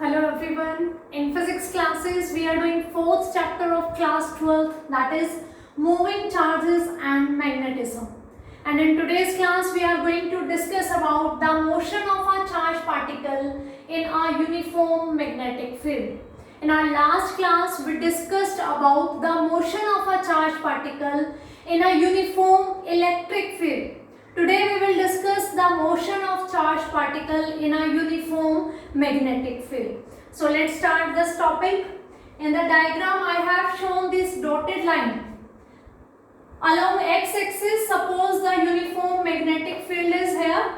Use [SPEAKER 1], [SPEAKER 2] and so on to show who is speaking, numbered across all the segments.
[SPEAKER 1] Hello everyone. In physics classes we are doing fourth chapter of class 12, that is moving charges and magnetism. And in today's class we are going to discuss about the motion of a charged particle in a uniform magnetic field. In our last class we discussed about the motion of a charged particle in a uniform electric field. Today we will discuss the motion of charged particle in a uniform magnetic field. So let's start this topic. In the diagram I have shown this dotted line. Along x-axis, suppose the uniform magnetic field is here.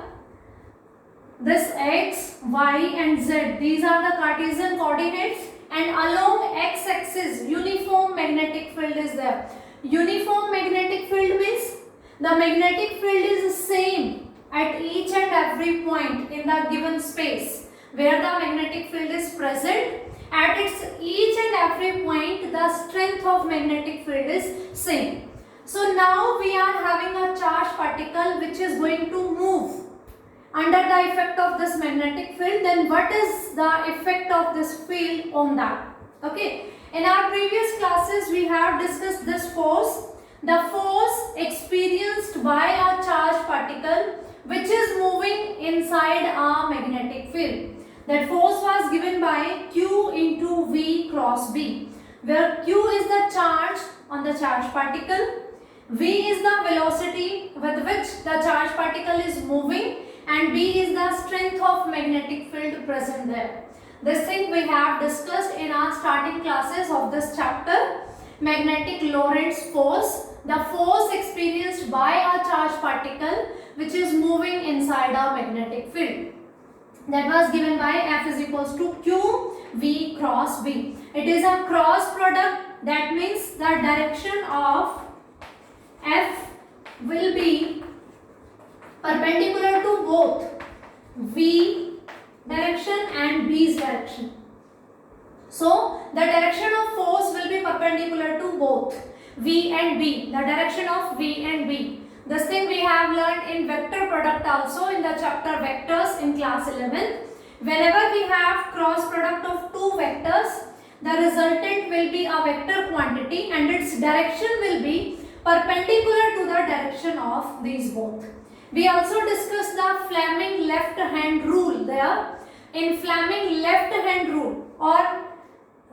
[SPEAKER 1] This x, y and z, these are the Cartesian coordinates, and along x-axis uniform magnetic field is there. Uniform magnetic field means the magnetic field is same at each and every point in the given space where the magnetic field is present. At its each and every point the strength of magnetic field is same. So now we are having a charged particle which is going to move under the effect of this magnetic field. Then what is the effect of this field on that? Okay. In our previous classes we have discussed this force. The force experienced by a charged particle which is moving inside a magnetic field. That force was given by Q into V cross B, where Q is the charge on the charged particle, V is the velocity with which the charged particle is moving, and B is the strength of magnetic field present there. This thing we have discussed in our starting classes of this chapter, magnetic Lorentz force. The force experienced by a charged particle which is moving inside a magnetic field. That was given by F is equals to Q V cross B. It is a cross product, that means the direction of F will be perpendicular to both V direction and B's direction. So the direction of force will be perpendicular to both V and B, the direction of V and B. This thing we have learned in vector product also in the chapter vectors in class 11. Whenever we have cross product of two vectors, the resultant will be a vector quantity and its direction will be perpendicular to the direction of these both. We also discussed the Fleming left hand rule there. In Fleming left hand rule or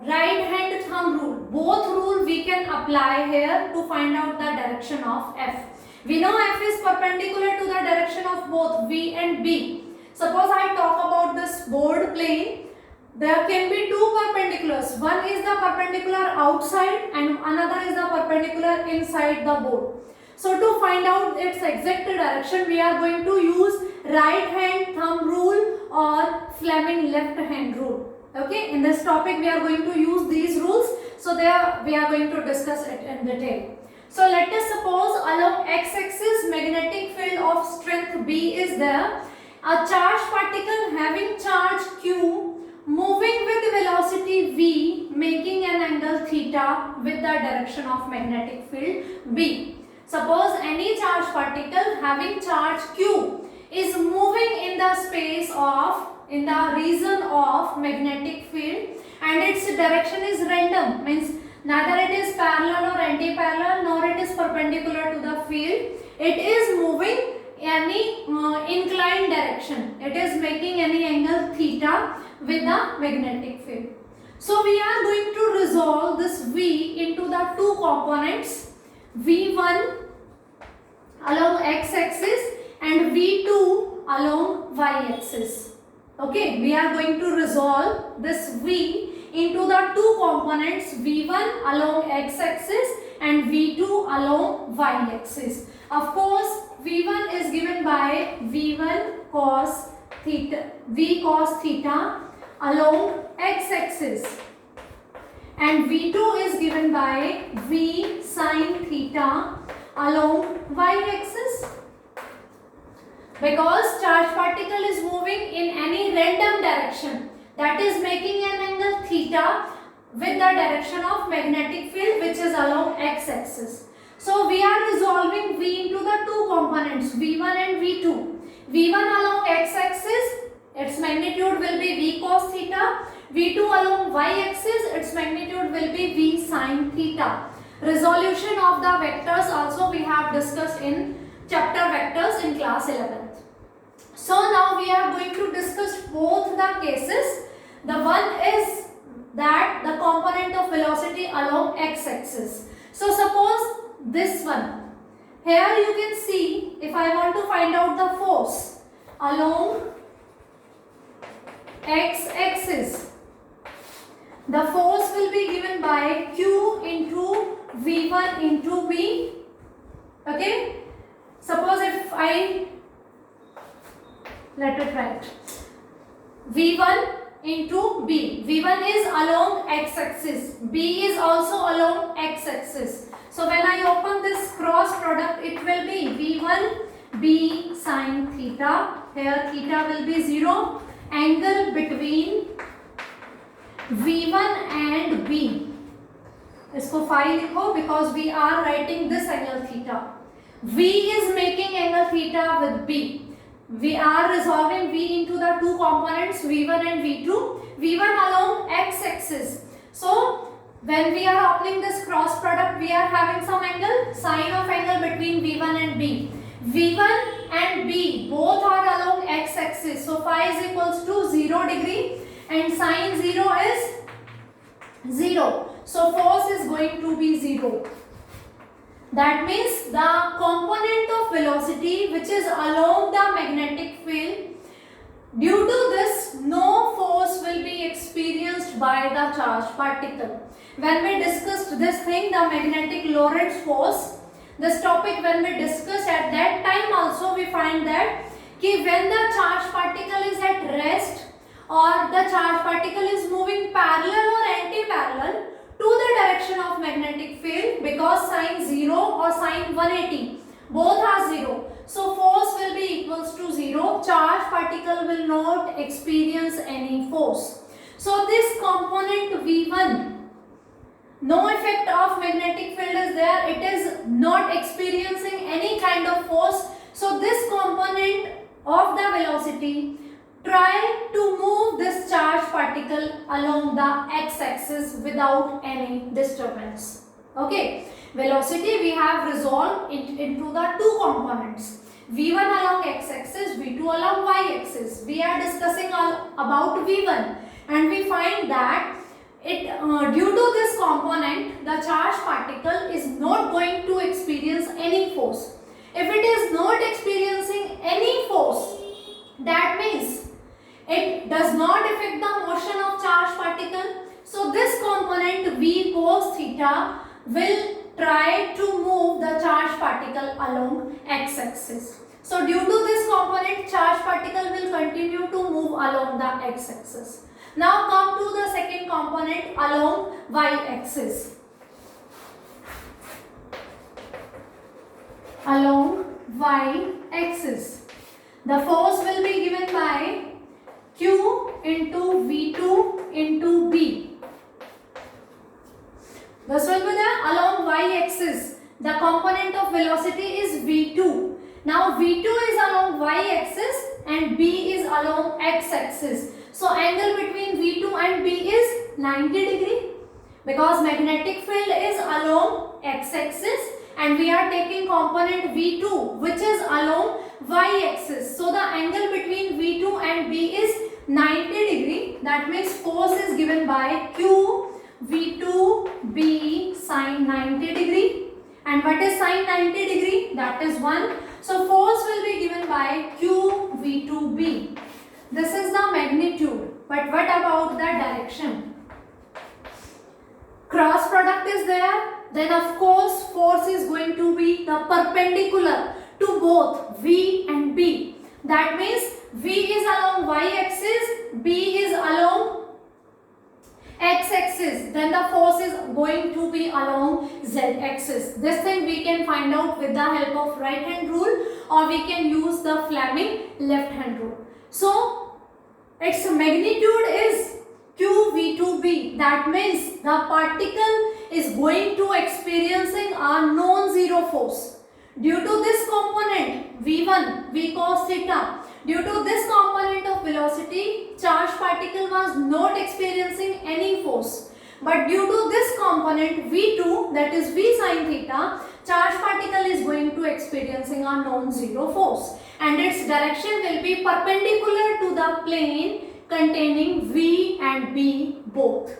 [SPEAKER 1] right hand thumb rule, both rule we can apply here to find out the direction of F. We know F is perpendicular to the direction of both V and B. Suppose I talk about this board plane, there can be two perpendiculars. One is the perpendicular outside and another is the perpendicular inside the board. So to find out its exact direction, we are going to use right hand thumb rule or Fleming left hand rule. Okay, in this topic we are going to use these rules, so there we are going to discuss it in detail. So let us suppose along x-axis magnetic field of strength B is there. A charged particle having charge Q moving with velocity V making an angle theta with the direction of magnetic field B. Suppose any charged particle having charge Q is moving in the space of in the region of magnetic field and its direction is random, means neither it is parallel or anti-parallel nor it is perpendicular to the field. It is moving any inclined direction. It is making any angle theta with the magnetic field. So we are going to resolve this V into the two components, V1 along x-axis and V2 along y-axis. Okay, we are going to resolve this V into the two components, V1 along x-axis and V2 along y-axis. Of course, V1 is given by V1 cos theta, V cos theta along x-axis, and V2 is given by V sin theta along y-axis. Because charged particle is moving in any random direction, that is making an angle theta with the direction of magnetic field which is along x-axis. So we are resolving V into the two components, V1 and V2. V1 along x-axis, its magnitude will be V cos theta, V2 along y-axis, its magnitude will be V sine theta. Resolution of the vectors also we have discussed in chapter vectors in class 11th. So now we are going to discuss both the cases. The one is that the component of velocity along x-axis. So suppose this one. Here you can see, if I want to find out the force along x-axis, the force will be given by Q into V1 into B. Okay. Suppose if I let it write V1 into B. V1 is along x-axis. B is also along x-axis. So when I open this cross product, it will be V1 B sine theta. Here theta will be 0. Angle between V1 and B. इसको phi लिखो because we are writing this angle theta. V is making angle theta with B. We are resolving V into the two components V1 and V2. V1 along x-axis. So when we are opening this cross product, we are having some angle, sine of angle between V1 and B. V1 and B both are along x-axis. So phi is equals to 0 degree and sine 0 is 0. So force is going to be 0. That means the component of velocity which is along the magnetic field, due to this no force will be experienced by the charged particle. When we discussed this thing, the magnetic Lorentz force, this topic when we discussed at that time also we find that when the charged particle is at rest or the charged particle is moving parallel or anti-parallel to the direction of magnetic field, because sine 0 or sine 180 both are 0. So force will be equals to 0. Charged particle will not experience any force. So this component V1, no effect of magnetic field is there. It is not experiencing any kind of force. So this component of the velocity try to move this charged particle along the x-axis without any disturbance. Okay, velocity we have resolved into the two components, V1 along x-axis, V2 along y-axis. We are discussing about V1 and we find that due to this component, the charged particle is not going to experience any force. If it is not experiencing any force, that means it does not affect the motion of charged particle. So this component V cos theta will try to move the charged particle along x-axis. So due to this component, charged particle will continue to move along the x-axis. Now come to the second component along y-axis. Along y-axis, the force will be given by Q into V2 into B. This will be there along y-axis. The component of velocity is V2. Now V2 is along y-axis and B is along x-axis. So angle between V2 and B is 90 degree because magnetic field is along x-axis and we are taking component V2 which is along y-axis. So the angle between V2 and B is 90 degree. That means force is given by Q V2 B sine 90 degree. And what is sine 90 degree? That is 1. So force will be given by Q V2 B. This is the magnitude. But what about the direction? Cross product is there. Then of course force is going to be the perpendicular to both V and B. That means V is along y-axis, B is along x-axis. Then the force is going to be along z-axis. This thing we can find out with the help of right hand rule or we can use the Fleming left hand rule. So its magnitude is QV2B. That means the particle is going to experiencing a non-zero force. Due to this component V1, V cos theta, due to this component of velocity velocity, charged particle was not experiencing any force. But due to this component V2, that is V sin theta, charged particle is going to experiencing a non-zero force, and its direction will be perpendicular to the plane containing V and B both.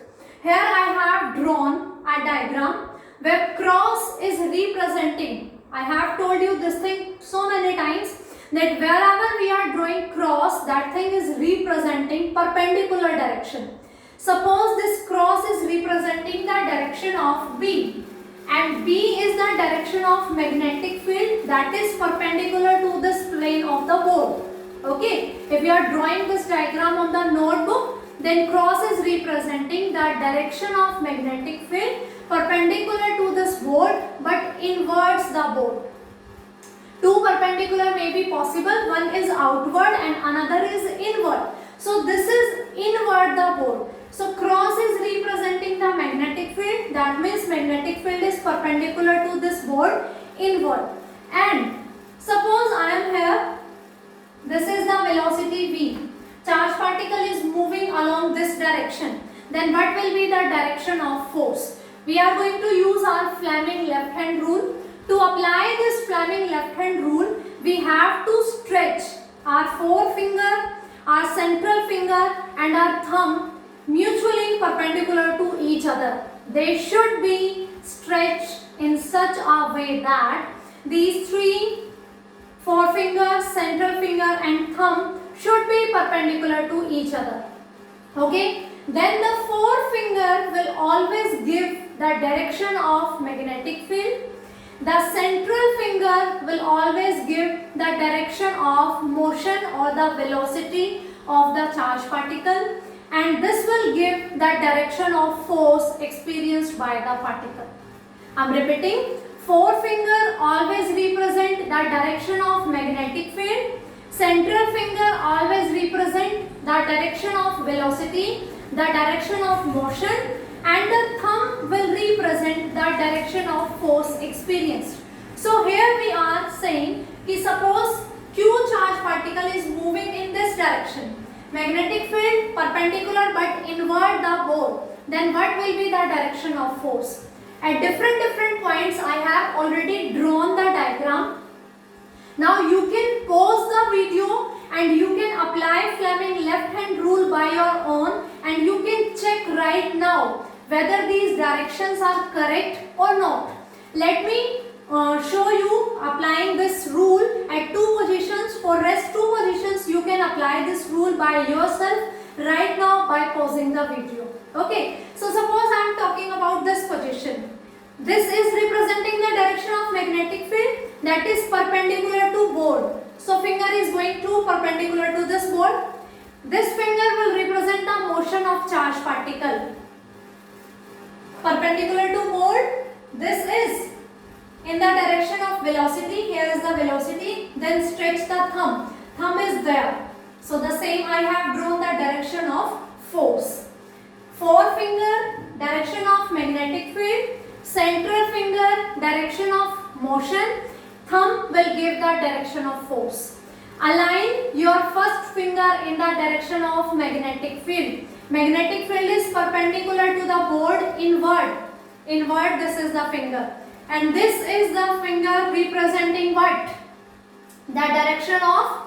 [SPEAKER 1] Here I have drawn a diagram where cross is representing. I have told you this thing so many times that wherever we are drawing cross, that thing is representing perpendicular direction. Suppose this cross is representing the direction of B, and B is the direction of magnetic field that is perpendicular to this plane of the board. Okay, if you are drawing this diagram on the notebook, then cross is representing the direction of magnetic field perpendicular to this board but inwards the board. Two perpendicular may be possible, one is outward and another is inward. So this is inward the board. So cross is representing the magnetic field, that means magnetic field is perpendicular to this board inward. And suppose I am here, this is the velocity v. Charge particle is moving along this direction. Then what will be the direction of force? We are going to use our Fleming left hand rule. To apply this Fleming left hand rule, we have to stretch our forefinger, our central finger and our thumb mutually perpendicular to each other. They should be stretched in such a way that these three, forefinger, central finger and thumb, should be perpendicular to each other. Okay? Then the forefinger will always give the direction of magnetic field. The central finger will always give the direction of motion or the velocity of the charged particle, and this will give the direction of force experienced by the particle. I am repeating, forefinger always represent the direction of magnetic field, central finger always represent the direction of velocity, the direction of motion, and the thumb will represent the direction of force experienced. So here we are saying कि suppose Q charge particle is moving in this direction, magnetic field perpendicular but inward the board, then what will be the direction of force? At different points I have already drawn the diagram. Now you can pause the video and you can apply Fleming left hand rule by your own, and you can check right now whether these directions are correct or not. Let me show you applying this rule at two positions. For rest two positions you can apply this rule by yourself right now by pausing the video. Okay, so suppose I am talking about this position. This is representing the direction of magnetic field that is perpendicular to board. So finger is going to perpendicular to this board. This finger will represent the motion of charged particle. Perpendicular to board, this is in the direction of velocity. Here is the velocity. Then stretch the thumb. Thumb is there. So the same I have drawn the direction of force. Forefinger, direction of magnetic field. Central finger, direction of motion. Thumb will give the direction of force. Align your first finger in the direction of magnetic field. Magnetic field is perpendicular to the board inward. Inward, this is the finger. And this is the finger representing what? The direction of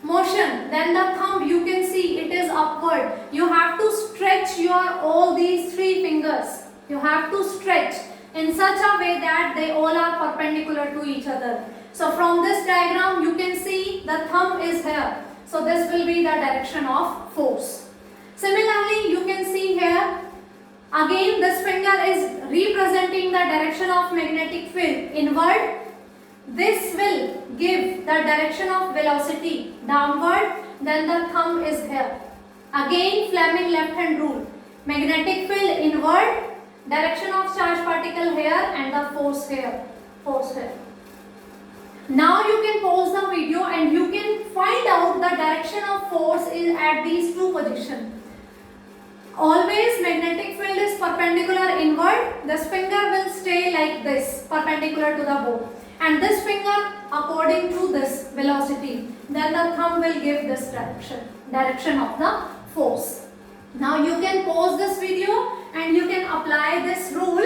[SPEAKER 1] motion. Then the thumb, you can see it is upward. You have to stretch your all these three fingers. You have to stretch in such a way that they all are perpendicular to each other. So from this diagram you can see the thumb is here. So this will be the direction of force. Similarly, you can see here again this finger is representing the direction of magnetic field inward. This will give the direction of velocity downward. Then the thumb is here. Again Fleming left hand rule. Magnetic field inward, direction of charged particle here, and the force here. Force here. Now you can pause the video and you can find out the direction of force is at these two positions. Always magnetic field is perpendicular inward. This finger will stay like this, perpendicular to the board. and this finger according to this velocity, then the thumb will give this direction of the force. Now you can pause this video and you can apply this rule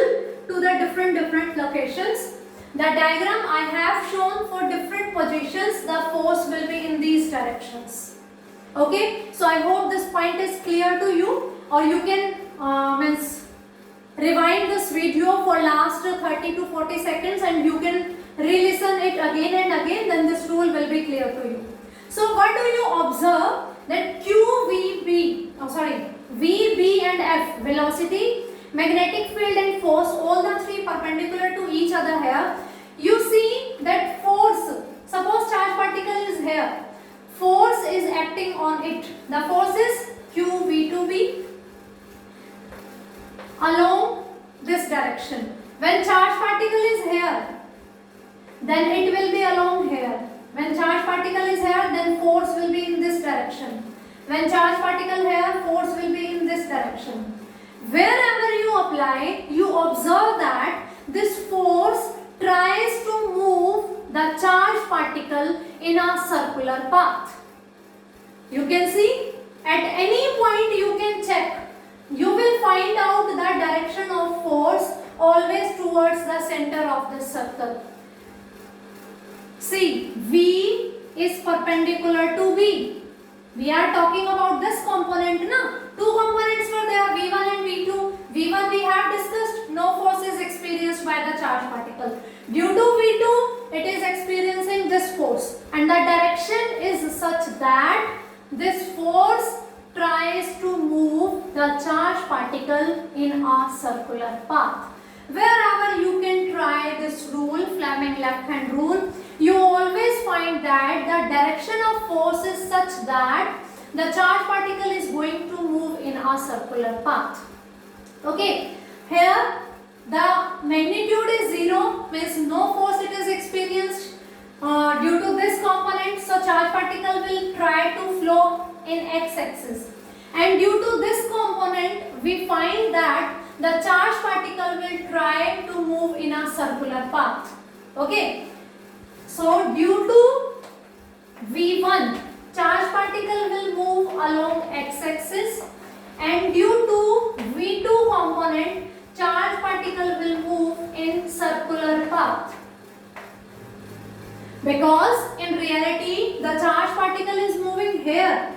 [SPEAKER 1] to the different locations. The diagram I have shown for different positions, the force will be in these directions. Okay, so I hope this point is clear to you, or you can rewind this video for last 30 to 40 seconds and you can re-listen it again and again, then this rule will be clear to you. So what do you observe? That VB and F, velocity, magnetic field and force, all the three perpendicular to each other here. You see that force, suppose charge particle is here, force is acting on it. The force is QV2B along this direction. When charge particle is here, then it will be along here. When charge particle is here, then force will be in this direction. When charge particle here, force will be in this direction. Wherever you apply, you observe that this force tries to move the charge particle in a circular path. You can see, at any point you can check. You will find out the direction of force always towards the center of the circle. See, V is perpendicular to B. We are talking about this component, na? Two components were there, V1 and V2. V1 we have discussed, no force is experienced by the charge particle. Due to V2, it is experiencing this force, and the direction is such that this force tries to move the charge particle in a circular path. Wherever you can try this rule, Fleming left hand rule, you always find that the direction of force is such that the charge particle is going to move in a circular path. Okay, here the magnitude is 0, means no force it is experienced due to this component, so charge particle will try to flow in x-axis, and due to this component we find that the charge particle will try to move in a circular path. Okay, so due to V1, charge particle will move along x-axis, and due to V2 component, charge particle will move in circular path. Because in reality the charge particle is moving here.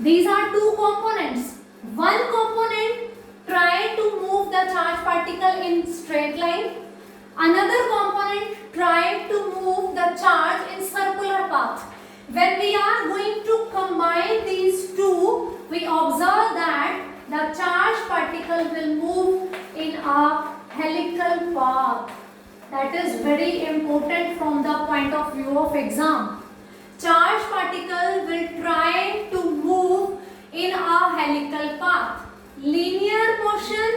[SPEAKER 1] These are two components. One component try to move the charge particle in straight line. Another component try to move the charge in circular path. When we are going to combine these two, we observe that the charge particle will move in a helical path. That is very important from the point of view of exam. Charge particle will try to move in a helical path. Linear motion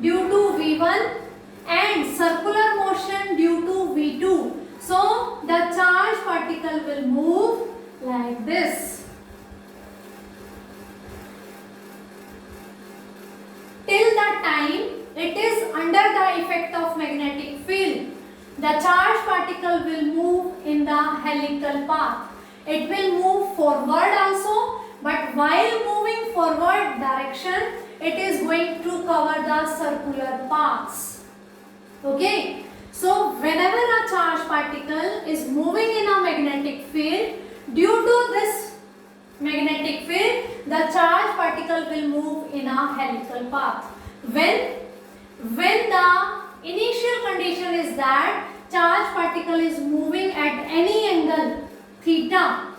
[SPEAKER 1] due to V1 and circular motion due to V2. So the charge particle will move like this. Till the time it is under the effect of magnetic field, the charge particle will move in the helical path. It will move forward also, but while moving forward direction, it is going to cover the circular paths. Okay, so whenever a charge particle is moving in a magnetic field, due to this magnetic field, the charge particle will move in a helical path. When the initial condition is that charge particle is moving at any angle theta.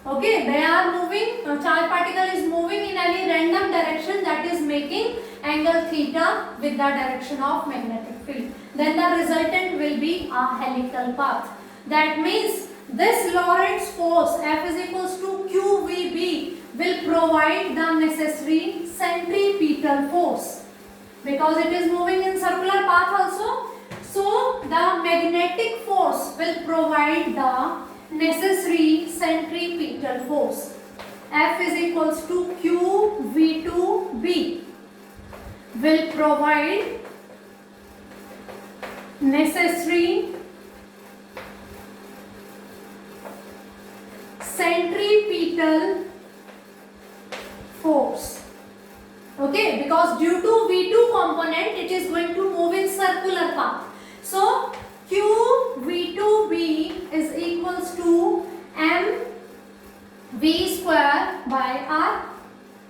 [SPEAKER 1] Okay, they are moving, charge particle is moving in any random direction, that is making angle theta with the direction of magnetic field. Then the resultant will be a helical path. That means this Lorentz force F is equals to QVB will provide the necessary centripetal force, because it is moving in circular path also. So the magnetic force will provide the necessary centripetal force. F is equals to QV2B will provide necessary centripetal force. Okay, because due to V2 component it is going to move in circular path. So Q V2B is equals to M V square by R.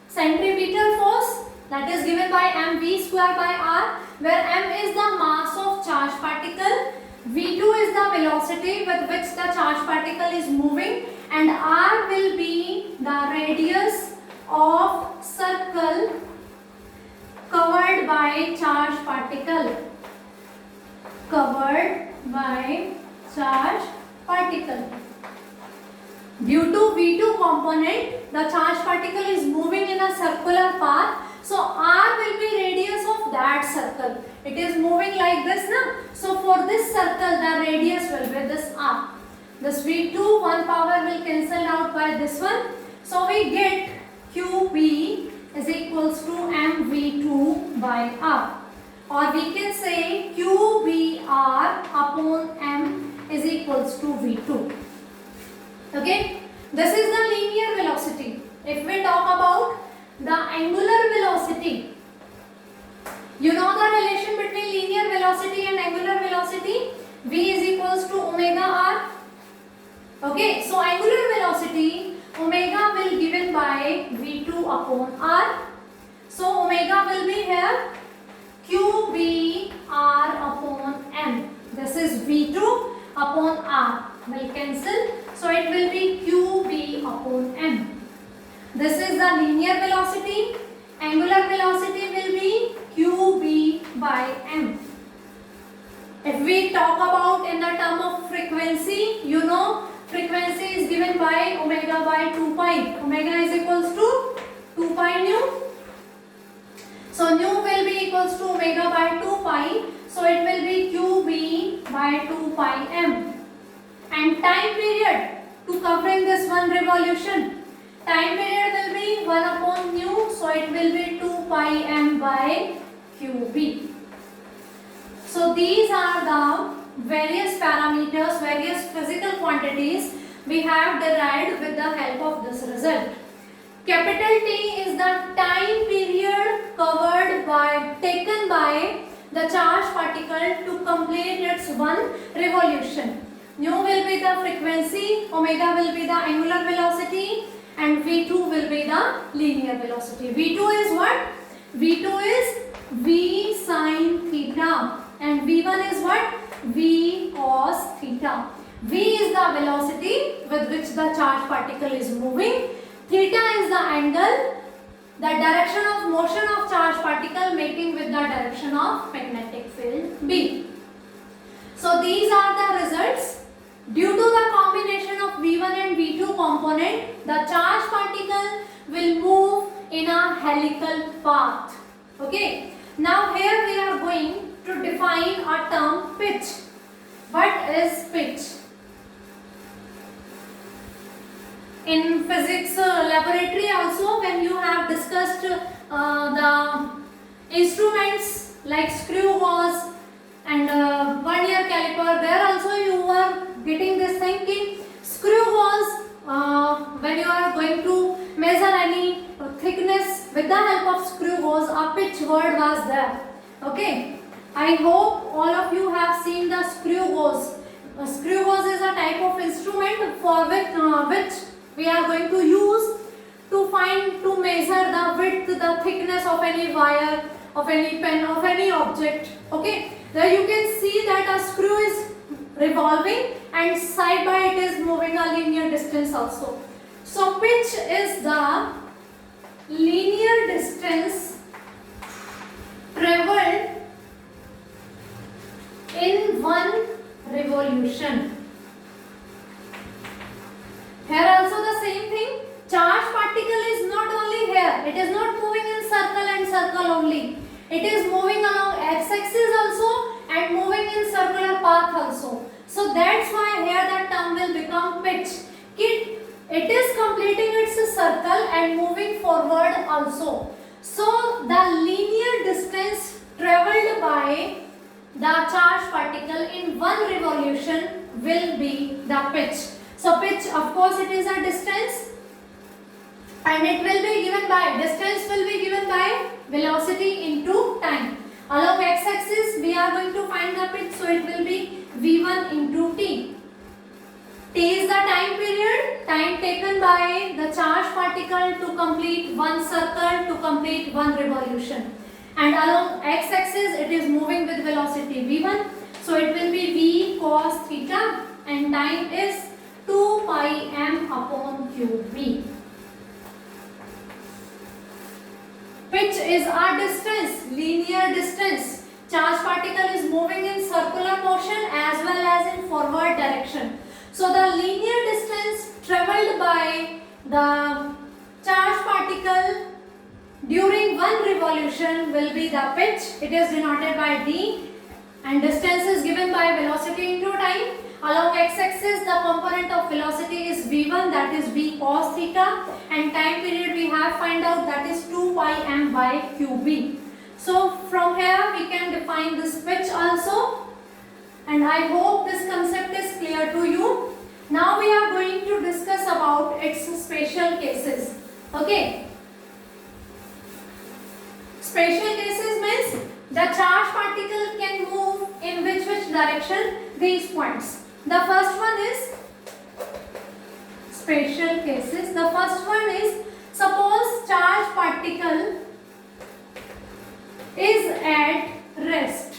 [SPEAKER 1] Centripetal force, that is given by mv square by r, where m is the mass of charge particle, v2 is the velocity with which the charge particle is moving, and r will be the radius of circle covered by charge particle. Covered by charge particle. Due to V2 component, the charge particle is moving in a circular path. So R will be radius of that circle. It is moving like this, na? So for this circle, the radius will be this R. This V2, one power will cancel out by this one. So we get QB is equals to mv2 by R. Or we can say QBR upon M is equals to V2. Okay, this is the linear velocity. If we talk about the angular velocity, you know the relation between linear velocity and angular velocity? V is equals to omega r. Okay, so angular velocity, omega will given by V2 upon r. So omega will be here QB r upon m. This is V2 upon r. Will cancel. So it will be QB upon m. This is the linear velocity. Angular velocity will be QB by m. If we talk about in the term of frequency, you know frequency is given by omega by 2 pi. Omega is equals to 2 pi nu. So nu will be equals to omega by 2 pi. So it will be QB by 2 pi m. And time period to covering this one revolution. Time period will be 1 upon nu. So it will be 2 pi m by QB. So these are the various parameters, various physical quantities we have derived with the help of this result. Capital T is the time period covered by, taken by the charge particle to complete its one revolution. Nu will be the frequency, omega will be the angular velocity, and V2 will be the linear velocity. V2 is what? V2 is V sin theta, and V1 is what? V cos theta. V is the velocity with which the charge particle is moving. Theta is the angle, the direction of motion of charge particle making with the direction of magnetic field B. So these are the results. Due to the combination of V1 and V2 component, the charge particle will move in a helical path. Okay. Now here we are going to define a term pitch. What is pitch? In physics laboratory also, when you have discussed the instruments like screw gauge and vernier caliper, there also you were getting this thing ki screw gauge, when you are going to measure any thickness with the help of screw gauge, a pitch word was there. Okay, I hope all of you have seen the screw gauge. Screw gauge is a type of instrument for which we are going to use to measure the width, the thickness of any wire, of any pen, of any object. Okay, there you can see that a screw is revolving and side by it is moving a linear distance also. So pitch is the linear distance traveled in one revolution. Here also the same thing. Charge particle is not only here. It is not moving in circle and circle only. It is moving along x-axis also and moving in circular path also. So that's why here the term will become pitch. It is completing its circle and moving forward also. So the linear distance traveled by the charged particle in one revolution will be the pitch. So pitch, of course, it is a distance, and it will be given by, distance will be given by velocity into time. Along x-axis we are going to find the pitch, so it will be v1 into t. T is the time period, time taken by the charged particle to complete one circle, to complete one revolution. And along x-axis it is moving with velocity v1, so it will be v cos theta, and time is 2 pi m upon qb. Pitch is our distance, linear distance. Charged particle is moving in circular motion as well as in forward direction. So the linear distance travelled by the charged particle during one revolution will be the pitch. It is denoted by d, and distance is given by velocity into time. Along x-axis the component of velocity is v1, that is v cos theta, and time period we have find out, that is 2 pi m by qb. So from here we can define this pitch also, and I hope this concept is clear to you. Now we are going to discuss about its special cases. Okay. Special cases means the charged particle can move in which direction? These points. The first one is special cases. The first one is, suppose charged particle is at rest.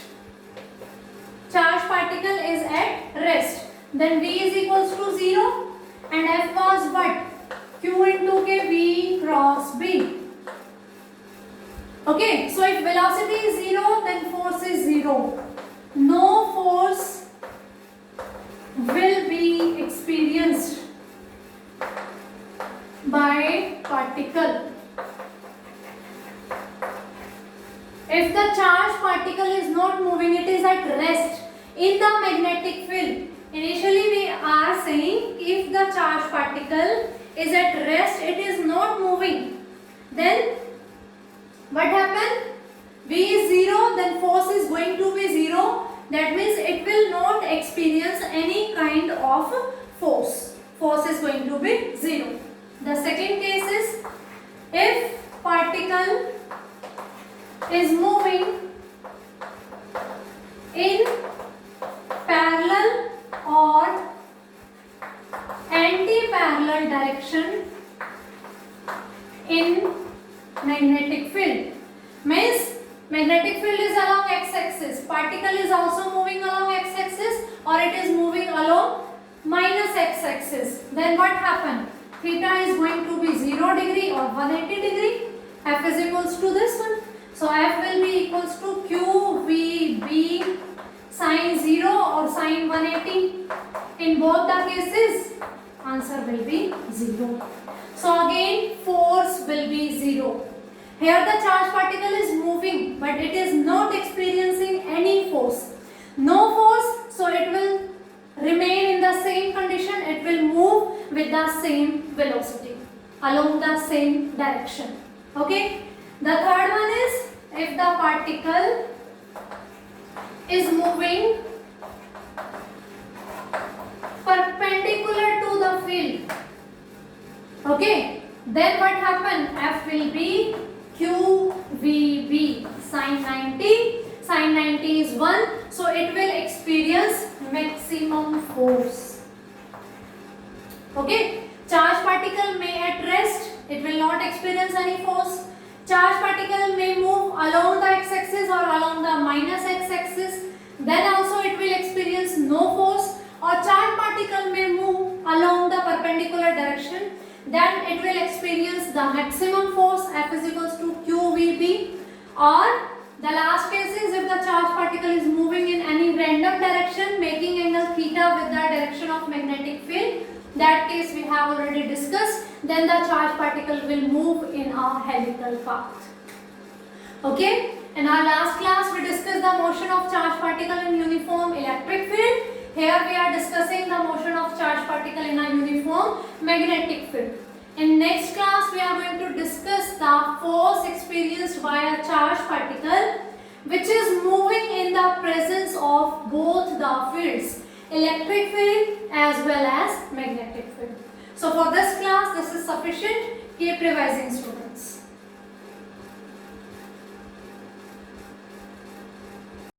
[SPEAKER 1] Charged particle is at rest. Then V is equals to 0 and F was what? Q into K, V cross B. Okay, so if velocity is 0, then force is 0. No force will be experienced by particle. If the charged particle is not moving, it is at rest in the magnetic field. Initially we are saying if the charged particle is at rest, it is not moving, then what happen? V is 0, then force is going to be 0. That means it will not experience any kind of force. Force is going to be 0. The second case is, if particle is moving in parallel or anti-parallel direction in magnetic field. Means magnetic field is along x-axis, particle is also moving along x-axis, or it is moving along minus x-axis. Then what happen? Theta is going to be 0 degree or 180 degree. F is equals to this one. So F will be equals to QVB sine 0 or sine 180. In both the cases, answer will be 0. So again, force will be 0. Here the charged particle is moving, but it is not experiencing any force. No force, so it will remain in the same condition. It will move with the same velocity along the same direction. Okay. The third one is, if the particle is moving perpendicular to the field. Okay. Then what happen? F will be QVB sine 90. Sine 90 is 1. So it will experience maximum force. Okay. Charged particle may at rest. It will not experience any force. Charged particle may move along the x-axis or along the minus x-axis. Then also it will experience no force. Or charged particle may move along the perpendicular direction. Then it will experience the maximum force. F is equals to QVB. Or the last case is, if the charged particle is moving in any random direction, making angle theta with the direction of magnetic field. That case we have already discussed. Then the charged particle will move in a helical path. Okay. In our last class we discussed the motion of charged particle in uniform electric field. Here we are discussing the motion of charged particle in a uniform magnetic field. In next class we are going to discuss the force experienced by a charged particle which is moving in the presence of both the fields, electric field as well as magnetic field. So for this class, this is sufficient. Keep revising, students.